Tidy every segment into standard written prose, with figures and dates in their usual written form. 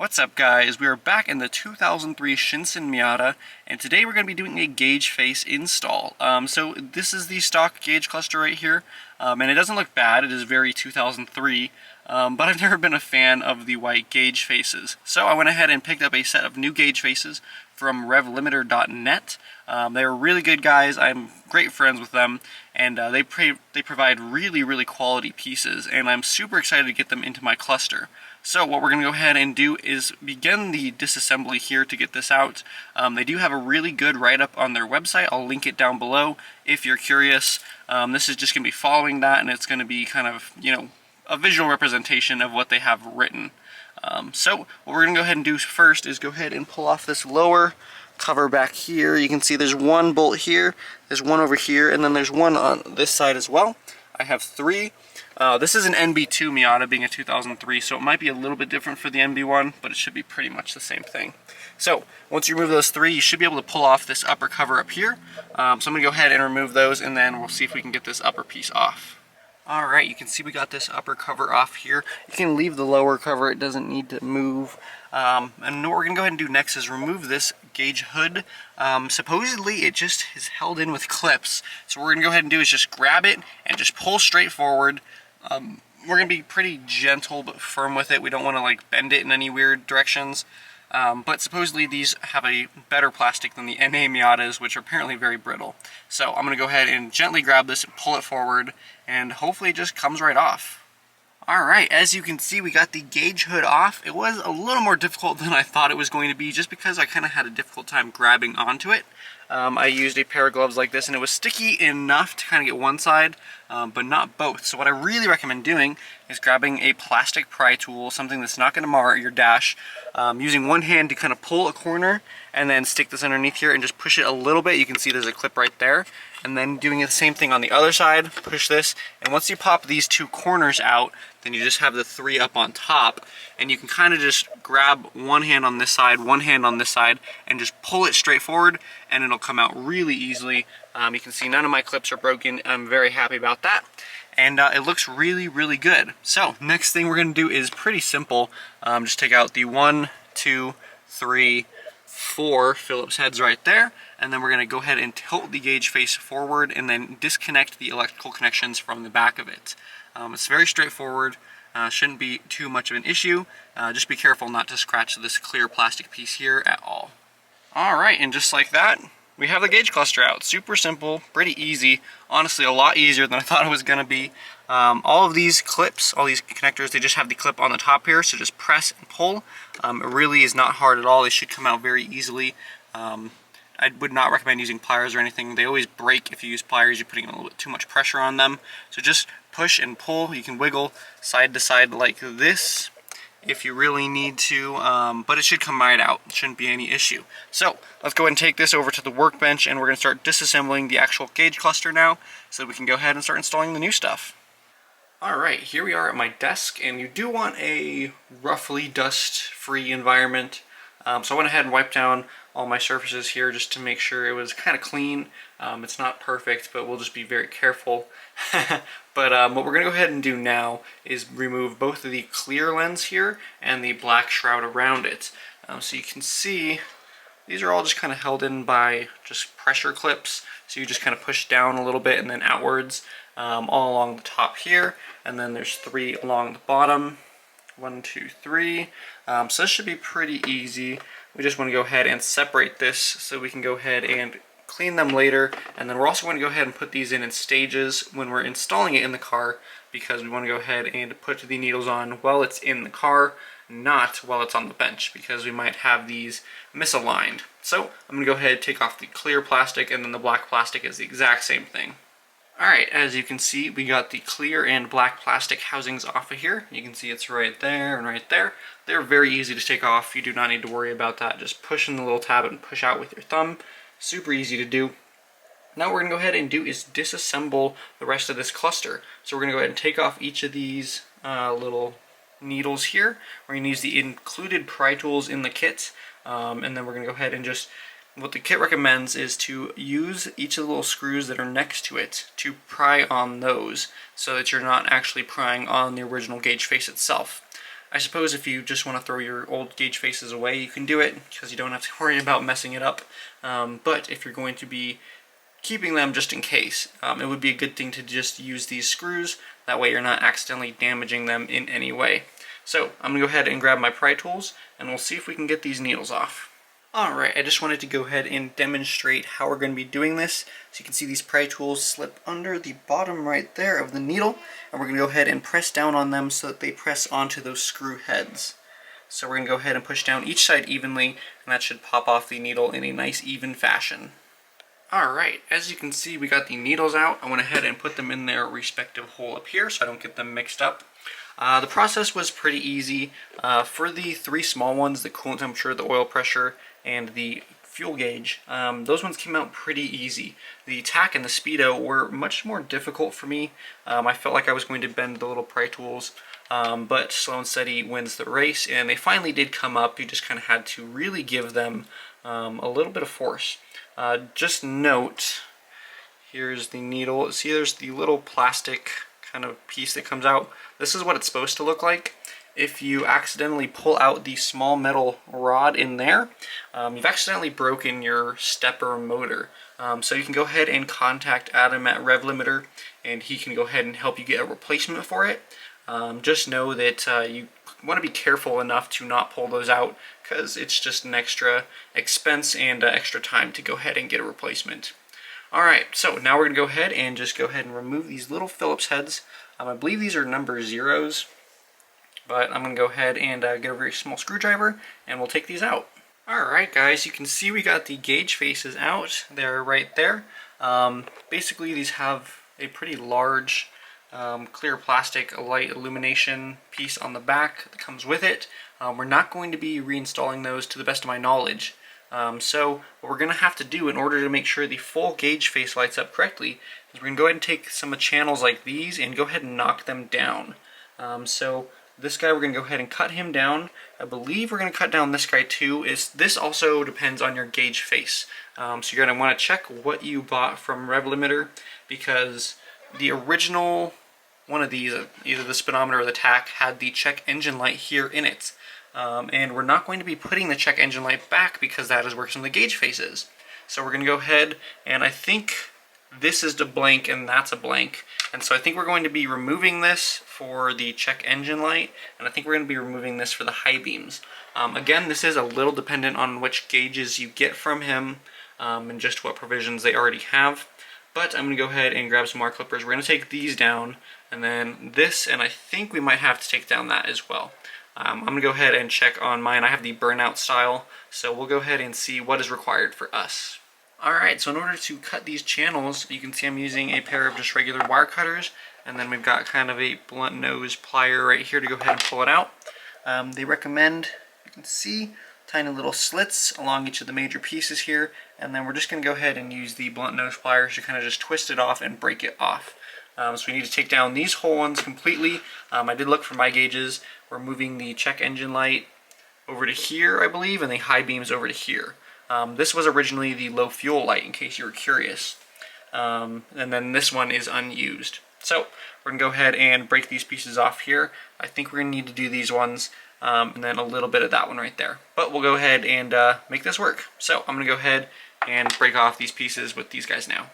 What's up, guys? We are back in the 2003 Shinsen Miata, and today we're going to be doing a gauge face install. So this is the stock gauge cluster right here, and it doesn't look bad. It is very 2003, but I've never been a fan of the white gauge faces. So I went ahead and picked up a set of new gauge faces from Revlimiter.net. They're really good guys. I'm great friends with them, and they provide really quality pieces, and I'm super excited to get them into my cluster. So what we're going to go ahead and do is begin the disassembly here to get this out. They do have a really good write-up on their website. I'll link it down below if you're curious. This is just going to be following that, and it's going to be kind of, a visual representation of what they have written. So what we're going to go ahead and do first is go ahead and pull off this lower cover back here. You can see there's one bolt here, there's one over here, and then there's one on this side as well. I have three. This is an NB2 Miata, being a 2003, so it might be a little bit different for the NB1, but it should be pretty much the same thing. So once you remove those three, you should be able to pull off this upper cover up here. So I'm going to go ahead and remove those, and then we'll see if we can get this upper piece off. Alright, you can see we got this upper cover off here. You can leave the lower cover, it doesn't need to move. And what we're going to go ahead and do next is remove this gauge hood. Supposedly it just is held in with clips. So what we're going to go ahead and do is just grab it and just pull straight forward. We're going to be pretty gentle but firm with it. We don't want to bend it in any weird directions. But supposedly these have a better plastic than the NA Miatas, which are apparently very brittle. So I'm going to go ahead and gently grab this and pull it forward, and hopefully it just comes right off. Alright, as you can see, we got the gauge hood off. It was a little more difficult than I thought it was going to be, just because I kind of had a difficult time grabbing onto it. I used a pair of gloves like this, and it was sticky enough to kind of get one side, but not both. So what I really recommend doing is grabbing a plastic pry tool, something that's not going to mar your dash, using one hand to kind of pull a corner, and then stick this underneath here and just push it a little bit. You can see there's a clip right there. And then doing the same thing on the other side, push this, and once you pop these two corners out, then you just have the three up on top, and you can kind of just grab one hand on this side, one hand on this side, and just pull it straight forward, and it'll come out really easily. You can see none of my clips are broken. I'm very happy about that, and it looks really good. So next thing we're going to do is pretty simple. Just take out the 1, 2, 3, 4 Phillips heads right there, and then we're going to go ahead and tilt the gauge face forward and then disconnect the electrical connections from the back of it. It's very straightforward, shouldn't be too much of an issue. Just be careful not to scratch this clear plastic piece here at all. Alright, and just like that, we have the gauge cluster out. Super simple, pretty easy, honestly a lot easier than I thought it was going to be. All of these clips, all these connectors, they just have the clip on the top here, so just press and pull. It really is not hard at all. They should come out very easily. I would not recommend using pliers or anything. They always break if you use pliers. You're putting a little bit too much pressure on them. So just push and pull. You can wiggle side to side like this if you really need to, but it should come right out. It shouldn't be any issue. So let's go ahead and take this over to the workbench, and we're going to start disassembling the actual gauge cluster now, so we can go ahead and start installing the new stuff. Alright, here we are at my desk, and you do want a roughly dust-free environment. So I went ahead and wiped down all my surfaces here just to make sure it was kind of clean. It's not perfect, but we'll just be very careful. But what we're going to go ahead and do now is remove both of the clear lens here and the black shroud around it. So you can see these are all just kind of held in by just pressure clips. So you just kind of push down a little bit and then outwards all along the top here. And then there's 3 along the bottom. 1, 2, 3. So this should be pretty easy. We just want to go ahead and separate this so we can go ahead and clean them later, and then we're also going to go ahead and put these in stages when we're installing it in the car, because we want to go ahead and put the needles on while it's in the car, not while it's on the bench, because we might have these misaligned. So I'm going to go ahead and take off the clear plastic, and then the black plastic is the exact same thing. Alright, as you can see, we got the clear and black plastic housings off of here. You can see it's right there and right there. They're very easy to take off. You do not need to worry about that. Just push in the little tab and push out with your thumb. Super easy to do. Now what we're going to go ahead and do is disassemble the rest of this cluster. So we're going to go ahead and take off each of these little needles here. We're going to use the included pry tools in the kit. And then we're going to go ahead and just, what the kit recommends is to use each of the little screws that are next to it to pry on those, so that you're not actually prying on the original gauge face itself. I suppose if you just want to throw your old gauge faces away, you can do it because you don't have to worry about messing it up. But if you're going to be keeping them just in case, it would be a good thing to just use these screws. That way you're not accidentally damaging them in any way. So I'm going to go ahead and grab my pry tools and we'll see if we can get these needles off. Alright, I just wanted to go ahead and demonstrate how we're going to be doing this. So you can see these pry tools slip under the bottom right there of the needle, and we're going to go ahead and press down on them so that they press onto those screw heads. So we're going to go ahead and push down each side evenly, and that should pop off the needle in a nice even fashion. Alright, as you can see we got the needles out. I went ahead and put them in their respective hole up here so I don't get them mixed up. The process was pretty easy. For the three small ones, the coolant temperature, the oil pressure, and the fuel gauge, those ones came out pretty easy. The tack and the speedo were much more difficult for me. I felt like I was going to bend the little pry tools, but slow and steady wins the race, and they finally did come up. You just kind of had to really give them a little bit of force. Just note, here's the needle. See, there's the little plastic kind of piece that comes out. This is what it's supposed to look like. If you accidentally pull out the small metal rod in there, you've accidentally broken your stepper motor. So you can go ahead and contact Adam at Revlimiter, and he can go ahead and help you get a replacement for it. Just know that you want to be careful enough to not pull those out, because it's just an extra expense and extra time to go ahead and get a replacement. Alright, so now we're going to go ahead and remove these little Phillips heads. I believe these are number 0s. But I'm going to go ahead and get a very small screwdriver, and we'll take these out. Alright guys, you can see we got the gauge faces out. They're right there. Basically these have a pretty large clear plastic light illumination piece on the back that comes with it. We're not going to be reinstalling those to the best of my knowledge. So what we're going to have to do in order to make sure the full gauge face lights up correctly is we're going to go ahead and take some channels like these and go ahead and knock them down. So this guy, we're going to go ahead and cut him down. I believe we're going to cut down this guy too. This also depends on your gauge face. So you're going to want to check what you bought from Revlimiter, because the original one of these, either the speedometer or the tack, had the check engine light here in it. And we're not going to be putting the check engine light back because that is where some of the gauge face is. So we're going to go ahead, and I think this is a blank and that's a blank. And so I think we're going to be removing this for the check engine light, and I think we're going to be removing this for the high beams. Again, this is a little dependent on which gauges you get from him and just what provisions they already have. But I'm going to go ahead and grab some more clippers. We're going to take these down, and then this, and I think we might have to take down that as well. I'm going to go ahead and check on mine. I have the burnout style, so we'll go ahead and see what is required for us. Alright, so in order to cut these channels, you can see I'm using a pair of just regular wire cutters, and then we've got kind of a blunt nose plier right here to go ahead and pull it out. They recommend, you can see, tiny little slits along each of the major pieces here, and then we're just going to go ahead and use the blunt nose pliers to kind of just twist it off and break it off. So we need to take down these whole ones completely. I did look for my gauges. We're moving the check engine light over to here, I believe, and the high beams over to here. This was originally the low fuel light, in case you were curious. And then this one is unused. So we're going to go ahead and break these pieces off here. I think we're going to need to do these ones, and then a little bit of that one right there. But we'll go ahead and make this work. So I'm going to go ahead and break off these pieces with these guys now.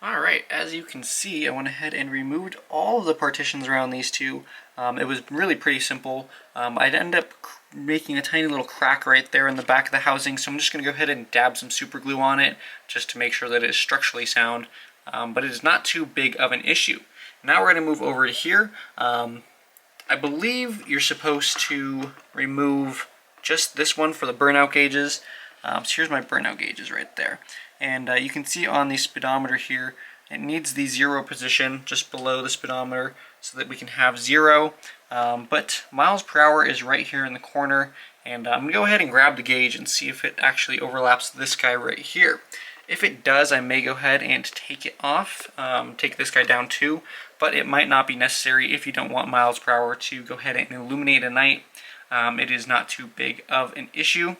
Alright, as you can see, I went ahead and removed all of the partitions around these two. It was really pretty simple. I'd end up making a tiny little crack right there in the back of the housing, so I'm just going to go ahead and dab some super glue on it just to make sure that it is structurally sound, but it is not too big of an issue. Now we're going to move over to here. I believe you're supposed to remove just this one for the burnout gauges. So here's my burnout gauges right there. And you can see on the speedometer here, it needs the 0 position just below the speedometer so that we can have 0. But miles per hour is right here in the corner. And I'm going to go ahead and grab the gauge and see if it actually overlaps this guy right here. If it does, I may go ahead and take it off, take this guy down too. But it might not be necessary if you don't want miles per hour to go ahead and illuminate a night. It is not too big of an issue.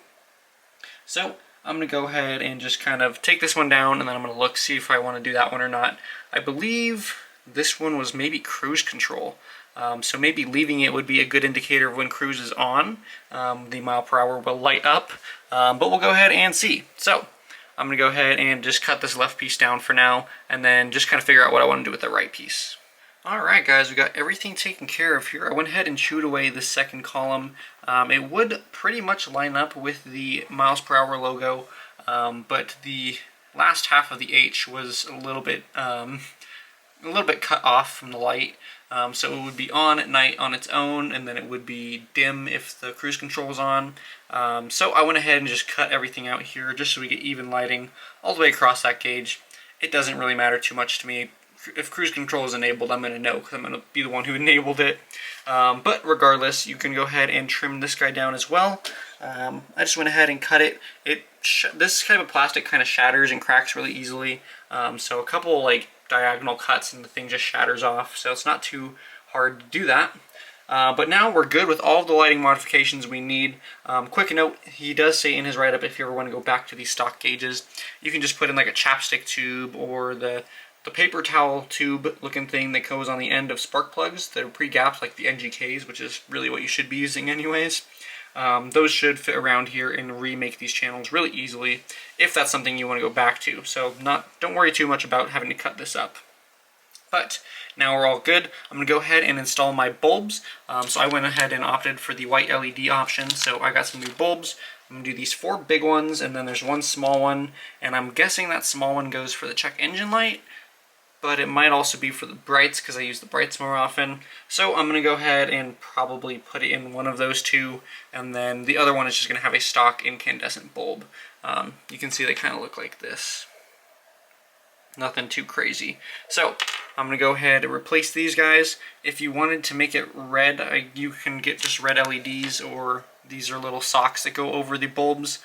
So I'm going to go ahead and just kind of take this one down, and then I'm going to look, see if I want to do that one or not. I believe this one was maybe cruise control. So maybe leaving it would be a good indicator of when cruise is on. The mile per hour will light up, but we'll go ahead and see. So I'm going to go ahead and just cut this left piece down for now, and then just kind of figure out what I want to do with the right piece. Alright guys, we got everything taken care of here. I went ahead and chewed away the second column. It would pretty much line up with the miles per hour logo, but the last half of the H was a little bit cut off from the light. So it would be on at night on its own, and then it would be dim if the cruise control is on. So I went ahead and just cut everything out here just so we get even lighting all the way across that gauge. It doesn't really matter too much to me. If cruise control is enabled, I'm going to know because I'm going to be the one who enabled it. But regardless, you can go ahead and trim this guy down as well. I just went ahead and cut it. This kind of plastic kind of shatters and cracks really easily. So a couple like diagonal cuts and the thing just shatters off. So it's not too hard to do that. But now we're good with all of the lighting modifications we need. Quick note, he does say in his write-up if you ever want to go back to these stock gauges, you can just put in like a chapstick tube or the paper towel tube looking thing that goes on the end of spark plugs that are pre-gapped like the NGKs, which is really what you should be using anyways. Those should fit around here and remake these channels really easily if that's something you want to go back to. So don't worry too much about having to cut this up. But now we're all good. I'm going to go ahead and install my bulbs. So I went ahead and opted for the white LED option. So I got some new bulbs. I'm going to do these 4 big ones, and then there's one small one. And I'm guessing that small one goes for the check engine light, but it might also be for the brights because I use the brights more often. So I'm going to go ahead and probably put it in one of those two, and then the other one is just going to have a stock incandescent bulb. You can see they kind of look like this. Nothing too crazy. So I'm going to go ahead and replace these guys. If you wanted to make it red, you can get just red LEDs, or these are little socks that go over the bulbs.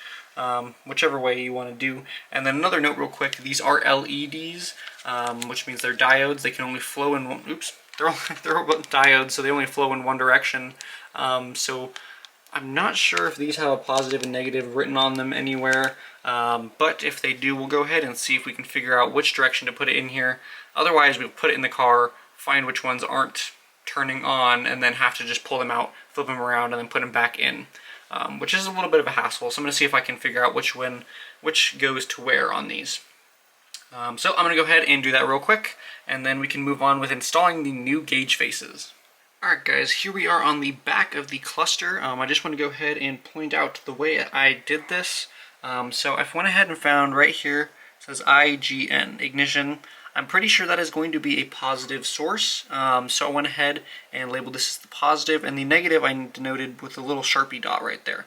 Whichever way you want to do. And then another note real quick, these are LEDs, which means they're diodes. They can only flow in one, they're diodes, so they only flow in one direction. So I'm not sure if these have a positive and negative written on them anywhere, but if they do, we'll go ahead and see if we can figure out which direction to put it in here. Otherwise, we'll put it in the car, find which ones aren't turning on, and then have to just pull them out, flip them around, and then put them back in. Which is a little bit of a hassle, so I'm going to see if I can figure out which goes to where on these. So I'm going to go ahead and do that real quick, and then we can move on with installing the new gauge faces. Alright guys, here we are on the back of the cluster. I just want to go ahead and point out the way I did this. So I went ahead and found right here, it says IGN, ignition. I'm pretty sure that is going to be a positive source, so I went ahead and labeled this as the positive, and the negative I denoted with a little Sharpie dot right there.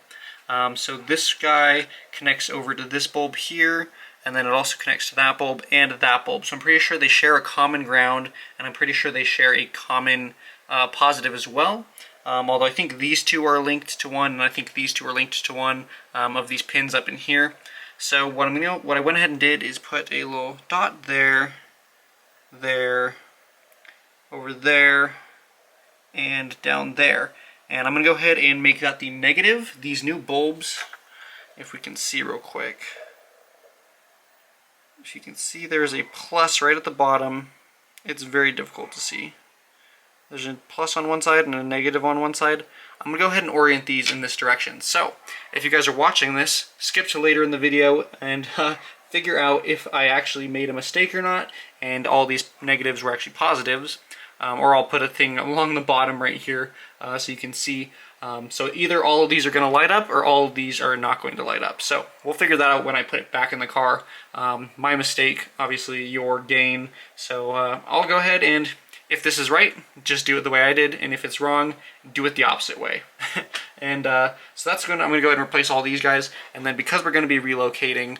So this guy connects over to this bulb here, and then it also connects to that bulb and that bulb. So I'm pretty sure they share a common ground, and I'm pretty sure they share a common positive as well. Although I think these two are linked to one, and I think these two are linked to one of these pins up in here. So what I went ahead and did is put a little dot there, over there, and down there. And I'm going to go ahead and make that the negative. These new bulbs, if we can see real quick. If you can see, there's a plus right at the bottom. It's very difficult to see. There's a plus on one side and a negative on one side. I'm going to go ahead and orient these in this direction. So, if you guys are watching this, skip to later in the video and figure out if I actually made a mistake or not, and all these negatives were actually positives. Or I'll put a thing along the bottom right here so you can see. So either all of these are going to light up or all of these are not going to light up. So we'll figure that out when I put it back in the car. My mistake, obviously your gain. So I'll go ahead and, if this is right, just do it the way I did, and if it's wrong, do it the opposite way. And so I'm going to go ahead and replace all these guys, and then because we're going to be relocating,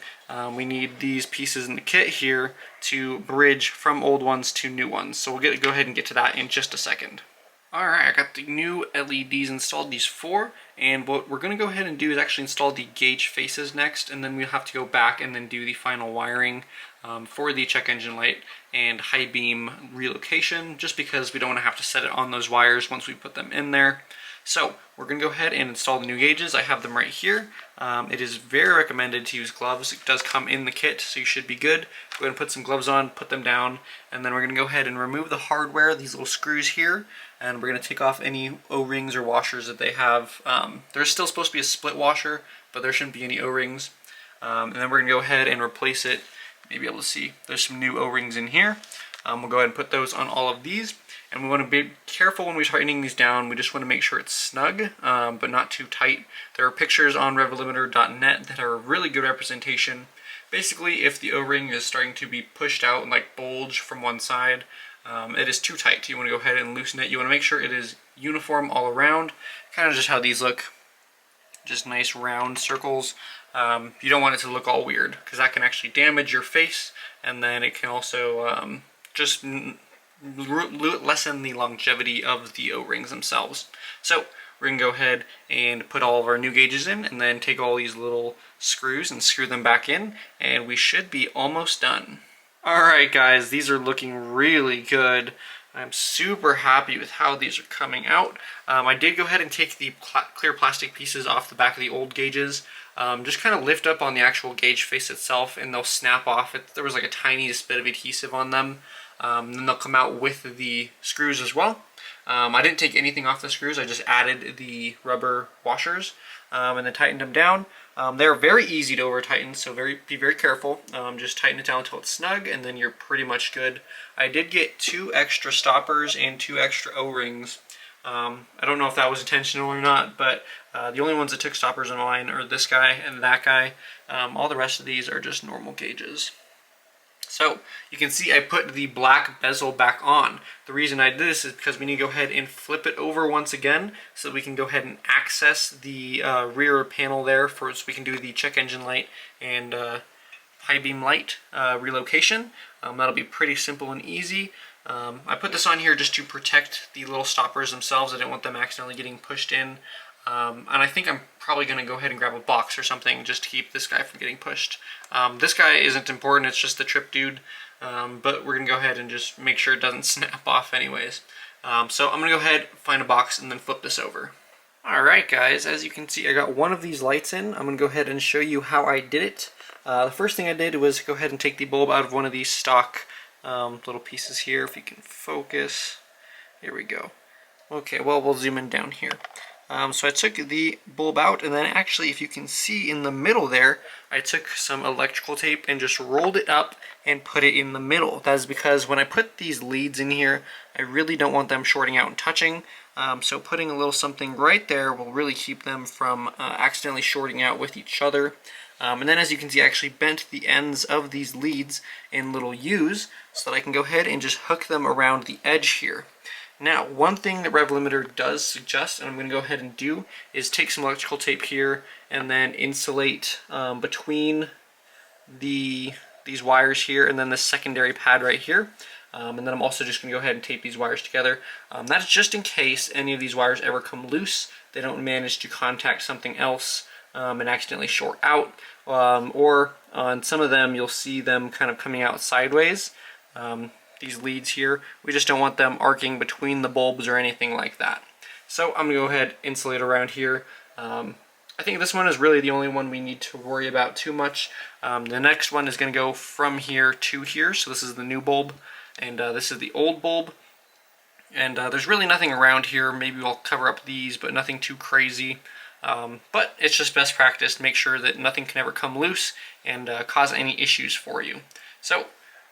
we need these pieces in the kit here to bridge from old ones to new ones. So we'll go ahead and get to that in just a second. Alright, I got the new LEDs installed, these 4, and what we're going to go ahead and do is actually install the gauge faces next, and then we'll have to go back and then do the final wiring for the check engine light and high beam relocation, just because we don't want to have to set it on those wires once we put them in there. So we're going to go ahead and install the new gauges. I have them right here. It is very recommended to use gloves. It does come in the kit, so you should be good. Go ahead and put some gloves on, put them down, and then we're going to go ahead and remove the hardware, these little screws here, and we're going to take off any O-rings or washers that they have. There's still supposed to be a split washer, but there shouldn't be any O-rings. And then we're going to go ahead and replace it. Maybe able to see there's some new O-rings in here. We'll go ahead and put those on all of these. And we want to be careful when we're tightening these down. We just want to make sure it's snug, but not too tight. There are pictures on Revlimiter.net that are a really good representation. Basically, if the O-ring is starting to be pushed out and like bulge from one side, it is too tight. You want to go ahead and loosen it. You want to make sure it is uniform all around. Kind of just how these look. Just nice round circles. You don't want it to look all weird, because that can actually damage your face, and then it can also just lessen the longevity of the O-rings themselves. So we're going to go ahead and put all of our new gauges in, and then take all these little screws and screw them back in, and we should be almost done. Alright guys, these are looking really good. I'm super happy with how these are coming out. I did go ahead and take the clear plastic pieces off the back of the old gauges. Just kind of lift up on the actual gauge face itself, and they'll snap off. There was like a tiny bit of adhesive on them. Then they'll come out with the screws as well. I didn't take anything off the screws. I just added the rubber washers and then tightened them down. They're very easy to over tighten, so be very careful. Just tighten it down until it's snug, and then you're pretty much good. I did get 2 extra stoppers and 2 extra O-rings. I don't know if that was intentional or not, but the only ones that took stoppers on mine are this guy and that guy. All the rest of these are just normal gauges. So you can see I put the black bezel back on. The reason I did this is because we need to go ahead and flip it over once again, so we can go ahead and access the rear panel there, so we can do the check engine light and high beam light relocation. That'll be pretty simple and easy. I put this on here just to protect the little stoppers themselves. I didn't want them accidentally getting pushed in. And I think I'm probably going to go ahead and grab a box or something just to keep this guy from getting pushed. This guy isn't important, it's just the trip dude. But we're going to go ahead and just make sure it doesn't snap off anyways. So I'm going to go ahead, find a box, and then flip this over. Alright guys, as you can see I got one of these lights in. I'm going to go ahead and show you how I did it. The first thing I did was go ahead and take the bulb out of one of these stock little pieces here, if you can focus. Here we go. Okay, well, we'll zoom in down here. So I took the bulb out, and then actually, if you can see in the middle there, I took some electrical tape and just rolled it up and put it in the middle. That is because when I put these leads in here, I really don't want them shorting out and touching. So putting a little something right there will really keep them from accidentally shorting out with each other. And then as you can see, I actually bent the ends of these leads in little U's so that I can go ahead and just hook them around the edge here. Now, one thing that Revlimiter does suggest, and I'm going to go ahead and do, is take some electrical tape here and then insulate between these wires here and then the secondary pad right here. And then I'm also just going to go ahead and tape these wires together. That's just in case any of these wires ever come loose, they don't manage to contact something else and accidentally short out. Or on some of them, you'll see them kind of coming out sideways. These leads here, we just don't want them arcing between the bulbs or anything like that. So I'm going to go ahead, insulate around here. I think this one is really the only one we need to worry about too much. The next one is going to go from here to here. So this is the new bulb, and this is the old bulb. And there's really nothing around here. Maybe we'll cover up these, but nothing too crazy. But it's just best practice to make sure that nothing can ever come loose and cause any issues for you. So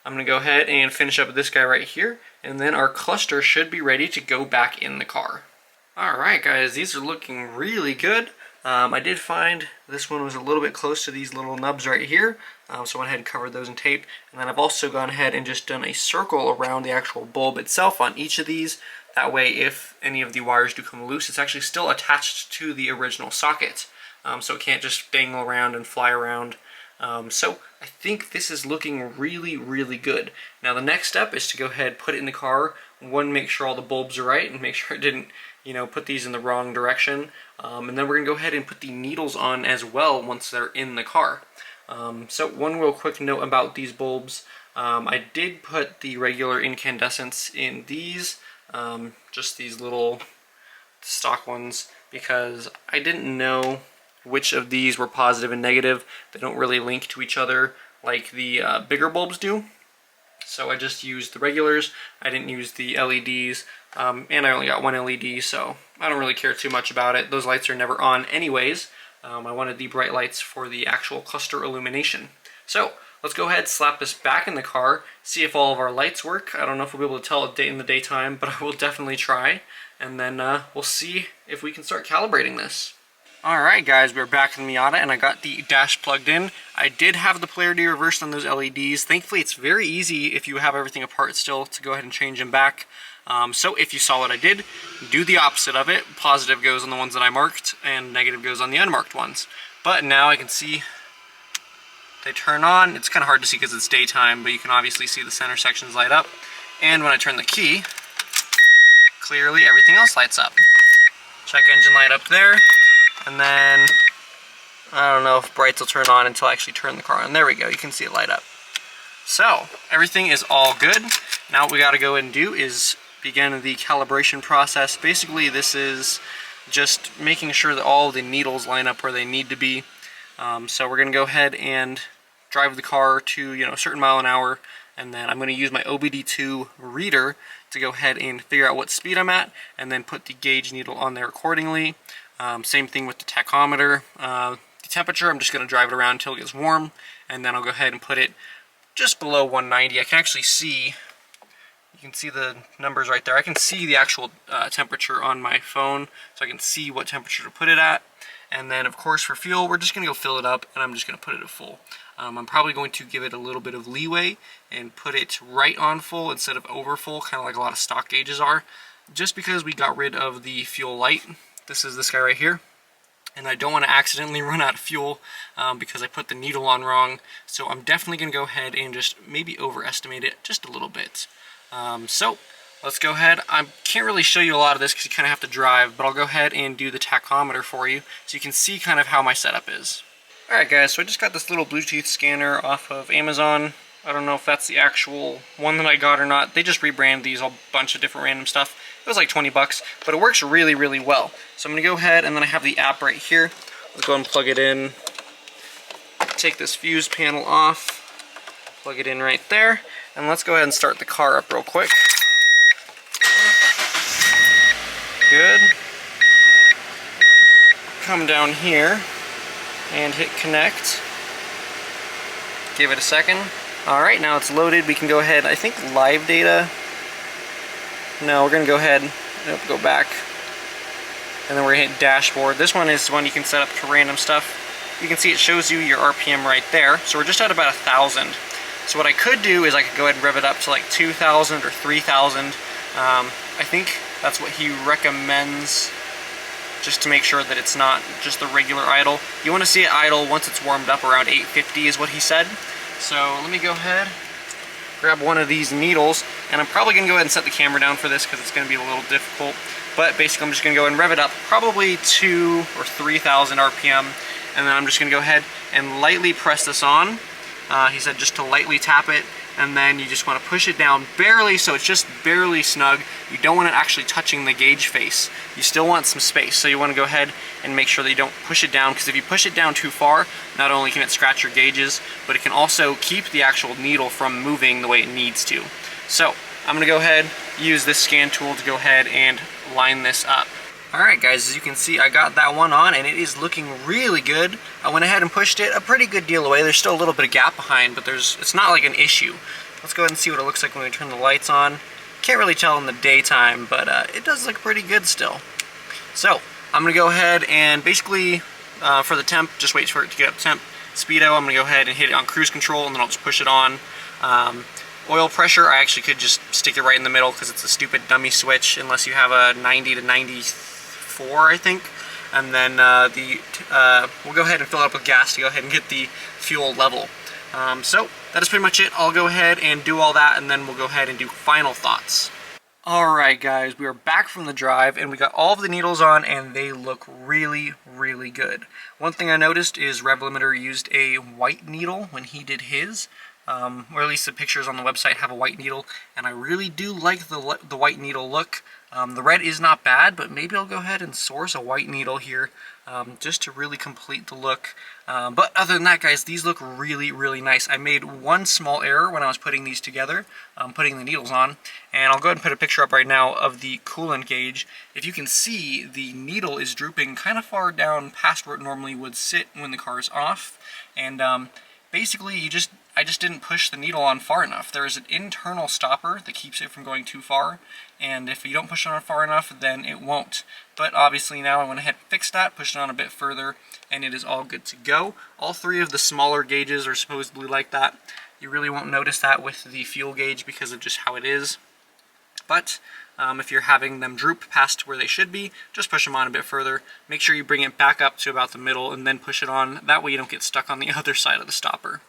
I'm going to go ahead and finish up with this guy right here, and then our cluster should be ready to go back in the car. Alright guys, these are looking really good. I did find this one was a little bit close to these little nubs right here, so I went ahead and covered those in tape. And then I've also gone ahead and just done a circle around the actual bulb itself on each of these. That way, if any of the wires do come loose, it's actually still attached to the original socket, so it can't just dangle around and fly around. So I think this is looking really, really good. Now the next step is to go ahead, put it in the car. One, make sure all the bulbs are right and make sure I didn't, put these in the wrong direction. And then we're going to go ahead and put the needles on as well once they're in the car. So one real quick note about these bulbs. I did put the regular incandescents in these, just these little stock ones because I didn't know which of these were positive and negative. They don't really link to each other like the bigger bulbs do. So I just used the regulars. I didn't use the LEDs, and I only got one LED, so I don't really care too much about it. Those lights are never on anyways. I wanted the bright lights for the actual cluster illumination. So let's go ahead, slap this back in the car, see if all of our lights work. I don't know if we'll be able to tell it in the daytime, but I will definitely try. And then we'll see if we can start calibrating this. Alright guys, we're back in the Miata and I got the dash plugged in. I did have the polarity reversed on those LEDs. Thankfully it's very easy if you have everything apart still to go ahead and change them back. So if you saw what I did, do the opposite of it. Positive goes on the ones that I marked and negative goes on the unmarked ones. But now I can see they turn on. It's kind of hard to see because it's daytime, but you can obviously see the center sections light up. And when I turn the key, clearly everything else lights up. Check engine light up there. And then, I don't know if brights will turn on until I actually turn the car on. There we go, you can see it light up. So, everything is all good. Now what we gotta go and do is begin the calibration process. Basically, this is just making sure that all the needles line up where they need to be. So we're gonna go ahead and drive the car to a certain mile an hour, and then I'm gonna use my OBD2 reader to go ahead and figure out what speed I'm at, and then put the gauge needle on there accordingly. Same thing with the tachometer. The temperature, I'm just going to drive it around until it gets warm, and then I'll go ahead and put it just below 190. I can actually see, you can see the numbers right there. I can see the actual temperature on my phone, so I can see what temperature to put it at. And then, of course, for fuel, we're just going to go fill it up, and I'm just going to put it at full. I'm probably going to give it a little bit of leeway and put it right on full instead of over full, kind of like a lot of stock gauges are, just because we got rid of the fuel light. This is this guy right here, and I don't want to accidentally run out of fuel because I put the needle on wrong, so I'm definitely going to go ahead and just maybe overestimate it just a little bit. So let's go ahead. I can't really show you a lot of this because you kind of have to drive, but I'll go ahead and do the tachometer for you so you can see kind of how my setup is. Alright guys, so I just got this little Bluetooth scanner off of Amazon. I don't know if that's the actual one that I got or not. They just rebrand these, a bunch of different random stuff. It was like 20 bucks, but it works really, really well. So I'm going to go ahead, and then I have the app right here. Let's go and plug it in. Take this fuse panel off, plug it in right there, and let's go ahead and start the car up real quick. Good. Come down here and hit connect. Give it a second. Alright, now it's loaded. We can go ahead, I think live data. No, we're going to go ahead, go back. And then we're going to hit dashboard. This one is one you can set up to random stuff. You can see it shows you your RPM right there. So we're just at about 1,000. So what I could do is I could go ahead and rev it up to like 2,000 or 3,000. I think that's what he recommends, just to make sure that it's not just the regular idle. You want to see it idle once it's warmed up around 850 is what he said. So let me go ahead, grab one of these needles, and I'm probably going to go ahead and set the camera down for this because it's going to be a little difficult. But basically I'm just going to go and rev it up probably 2,000 or 3,000 RPM, and then I'm just going to go ahead and lightly press this on. He said just to lightly tap it, and then you just want to push it down barely so it's just barely snug. You don't want it actually touching the gauge face. You still want some space, so you want to go ahead and make sure that you don't push it down, because if you push it down too far, not only can it scratch your gauges, but it can also keep the actual needle from moving the way it needs to. So I'm going to go ahead, use this scan tool to go ahead and line this up. Alright guys, as you can see, I got that one on and it is looking really good. I went ahead and pushed it a pretty good deal away. There's still a little bit of gap behind, but it's not like an issue. Let's go ahead and see what it looks like when we turn the lights on. Can't really tell in the daytime, but it does look pretty good still. So I'm going to go ahead and basically, for the temp, just wait for it to get up to temp. Speedo, I'm going to go ahead and hit it on cruise control, and then I'll just push it on. Oil pressure, I actually could just stick it right in the middle because it's a stupid dummy switch, unless you have a 90 to 94, I think. And then we'll go ahead and fill it up with gas to go ahead and get the fuel level. So that is pretty much it. I'll go ahead and do all that, and then we'll go ahead and do final thoughts. Alright guys, we are back from the drive, and we got all of the needles on, and they look really, really good. One thing I noticed is Revlimiter used a white needle when he did his. or at least the pictures on the website have a white needle, and I really do like the white needle look. The red is not bad, but maybe I'll go ahead and source a white needle here just to really complete the look. But other than that, guys, these look really, really nice. I made one small error when I was putting these together, putting the needles on, and I'll go ahead and put a picture up right now of the coolant gauge. If you can see, the needle is drooping kind of far down past where it normally would sit when the car is off, and basically I just didn't push the needle on far enough. There is an internal stopper that keeps it from going too far, and if you don't push it on far enough, then it won't. But obviously now I went ahead and fixed that, pushed it on a bit further, and it is all good to go. All three of the smaller gauges are supposedly like that. You really won't notice that with the fuel gauge because of just how it is. But if you're having them droop past where they should be, just push them on a bit further. Make sure you bring it back up to about the middle and then push it on. That way you don't get stuck on the other side of the stopper.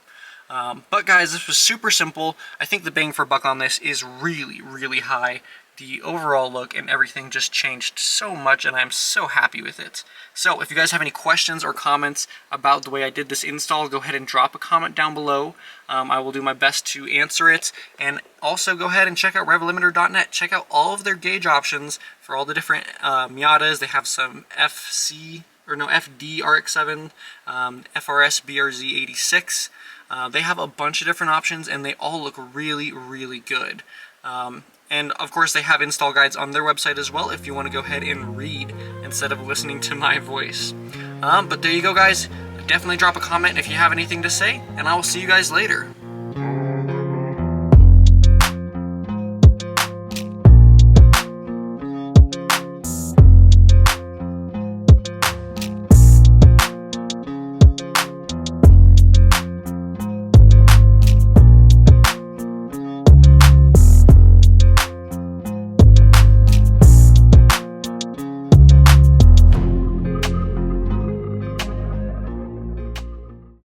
But guys, this was super simple. I think the bang for buck on this is really, really high. The overall look and everything just changed so much, and I'm so happy with it. So if you guys have any questions or comments about the way I did this install, go ahead and drop a comment down below. I will do my best to answer it. And also go ahead and check out Revlimiter.net. Check out all of their gauge options for all the different Miatas. They have some FD RX7, FRS BRZ 86. They have a bunch of different options, and they all look really, really good. And of course they have install guides on their website as well if you want to go ahead and read instead of listening to my voice. But there you go, guys. Definitely drop a comment if you have anything to say, and I will see you guys later.